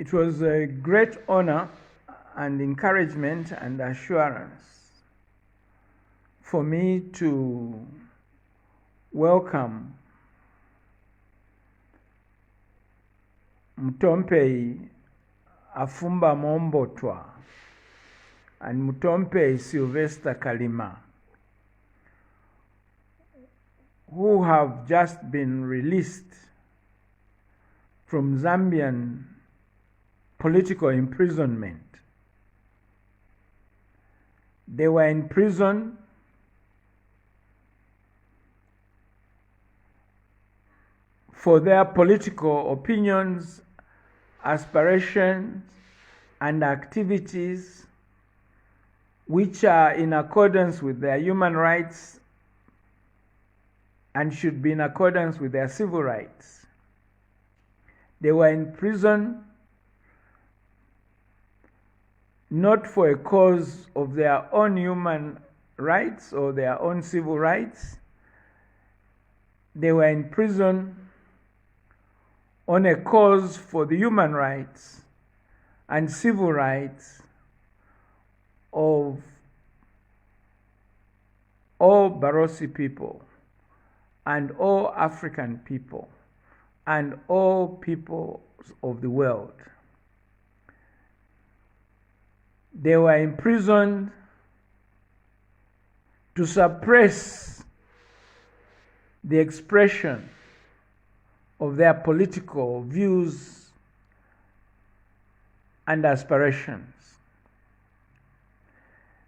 It was a great honor and encouragement and assurance for me to welcome Mutompei Afumba Mombotwa and Mutompei Sylvester Kalima, who have just been released from Zambian political imprisonment. They were in prison for their political opinions, aspirations, and activities which are in accordance with their human rights and should be in accordance with their civil rights. They were in prison not for a cause of their own human rights or their own civil rights. They were in prison on a cause for the human rights and civil rights of all Barosi people and all African people and all peoples of the world. They were imprisoned to suppress the expression of their political views and aspirations.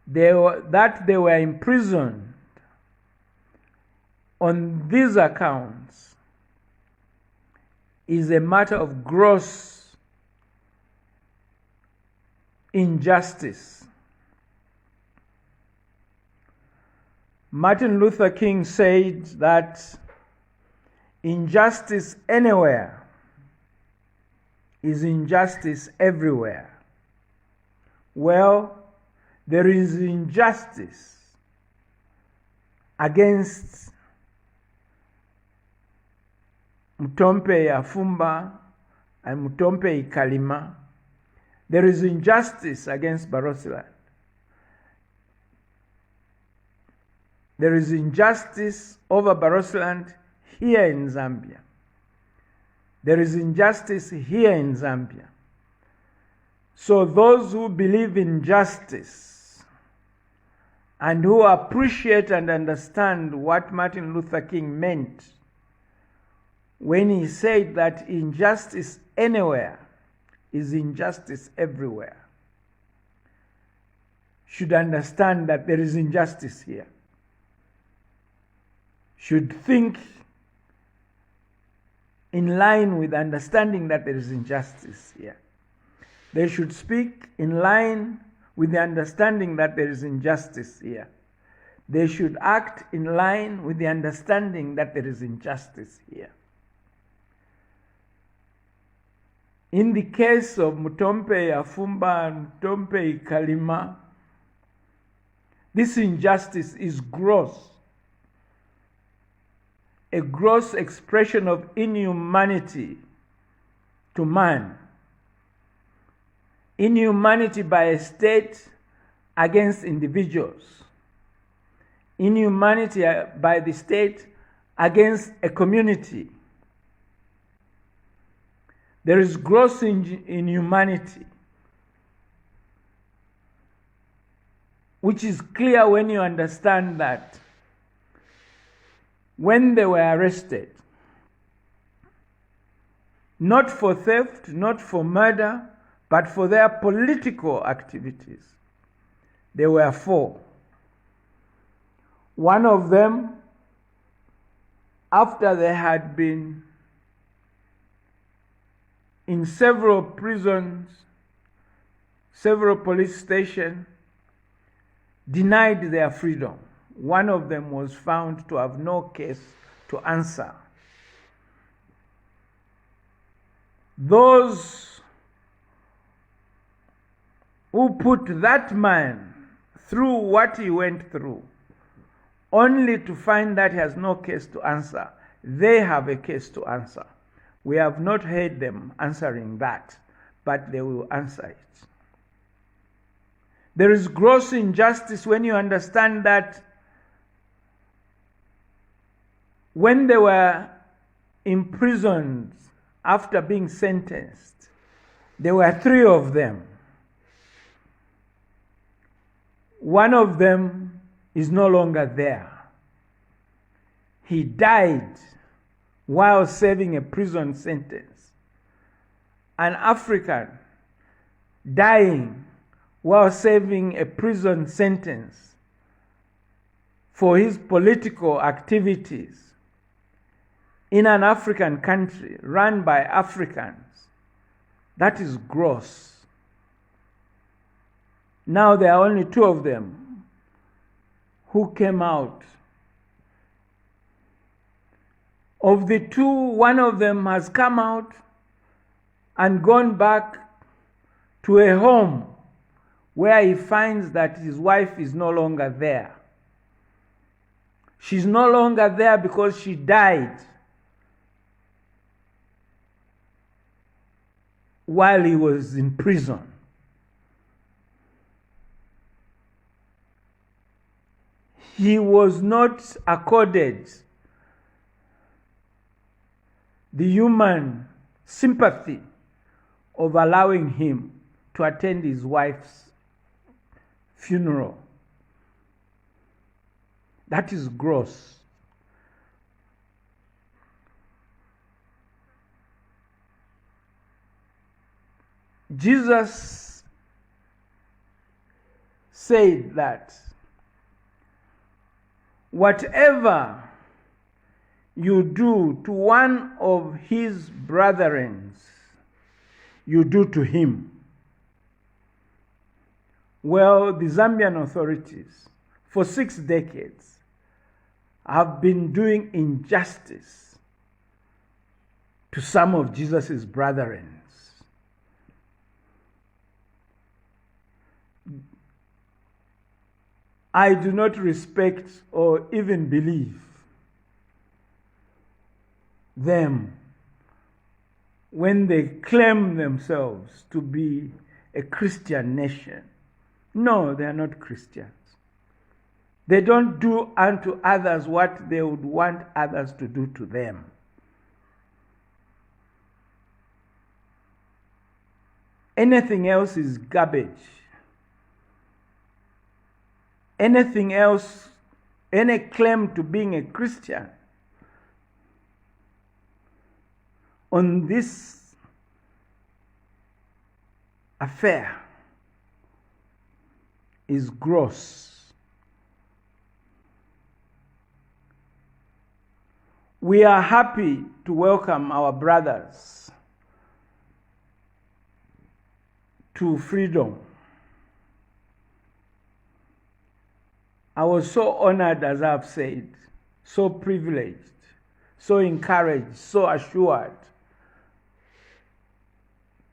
They were imprisoned on these accounts is a matter of gross injustice. Martin Luther King said that injustice anywhere is injustice everywhere. Well, there is injustice against Mutompei Afumba and Mutompei Kalima. There is injustice against Barosiland. There is injustice over Barosiland here in Zambia. There is injustice here in Zambia. So those who believe in justice and who appreciate and understand what Martin Luther King meant when he said that injustice anywhere is injustice everywhere, should understand that there is injustice here, should think in line with understanding that there is injustice here. They should speak in line with the understanding that there is injustice here. They should act in line with the understanding that there is injustice here. In the case of Mutompei Afumba and Mutompei Kalima, this injustice is gross, a gross expression of inhumanity to man. Inhumanity by a state against individuals. Inhumanity by the state against a community. There is gross inhumanity, which is clear when you understand that when they were arrested, not for theft, not for murder, but for their political activities, there were 4. One of them, after they had been in several prisons, several police stations, denied their freedom. One of them was found to have no case to answer. Those who put that man through what he went through, only to find that he has no case to answer, they have a case to answer. We have not heard them answering that. but they will answer it. There is gross injustice when you understand that when they were imprisoned after being sentenced, there were 3 of them. One of them is no longer there. He died while serving a prison sentence. An African dying while serving a prison sentence for his political activities in an African country run by Africans, that is gross. Now there are only 2 of them who came out. Of the 2, one of them has come out and gone back to a home where he finds that his wife is no longer there. She's no longer there because she died while he was in prison. He was not accorded the human sympathy of allowing him to attend his wife's funeral. That is gross. Jesus said that whatever you do to one of his brethren, you do to him. Well, the Zambian authorities for 6 decades have been doing injustice to some of Jesus' brethren. I do not respect or even believe them when they claim themselves to be a Christian nation. No, they are not Christians. They don't do unto others what they would want others to do to them. Anything else is garbage. Anything else, any claim to being a Christian on this affair is gross. We are happy to welcome our brothers to freedom. I was so honored, as I've said, so privileged, so encouraged, so assured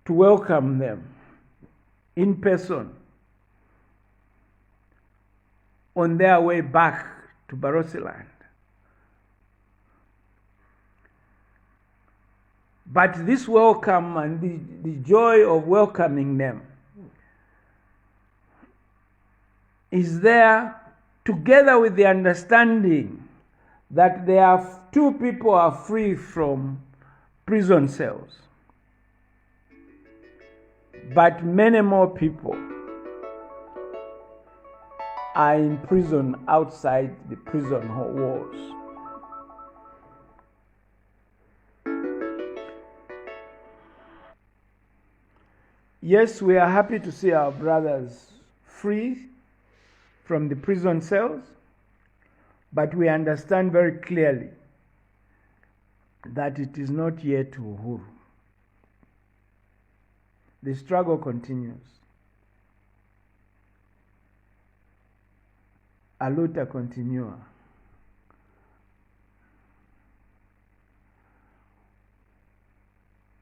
to welcome them in person on their way back to Barosiland. But this welcome and the joy of welcoming them is there together with the understanding that there are 2 people are free from prison cells, but many more people are in prison outside the prison walls. Yes, we are happy to see our brothers free from the prison cells, but we understand very clearly that it is not yet Uhuru. The struggle continues. A luta continua.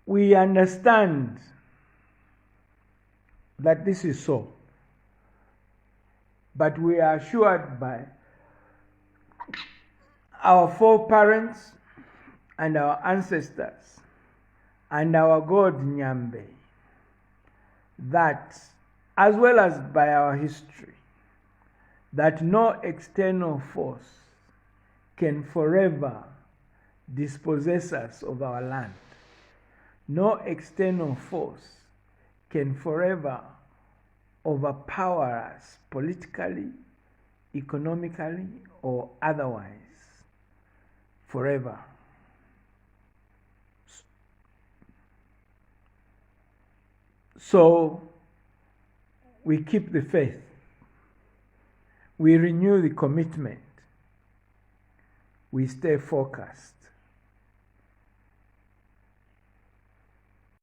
We understand that this is so, but we are assured by our foreparents and our ancestors and our God Nyambe that, as well as by our history, that no external force can forever dispossess us of our land. No external force can forever overpower us politically, economically, or otherwise, forever. So we keep the faith, we renew the commitment, we stay focused.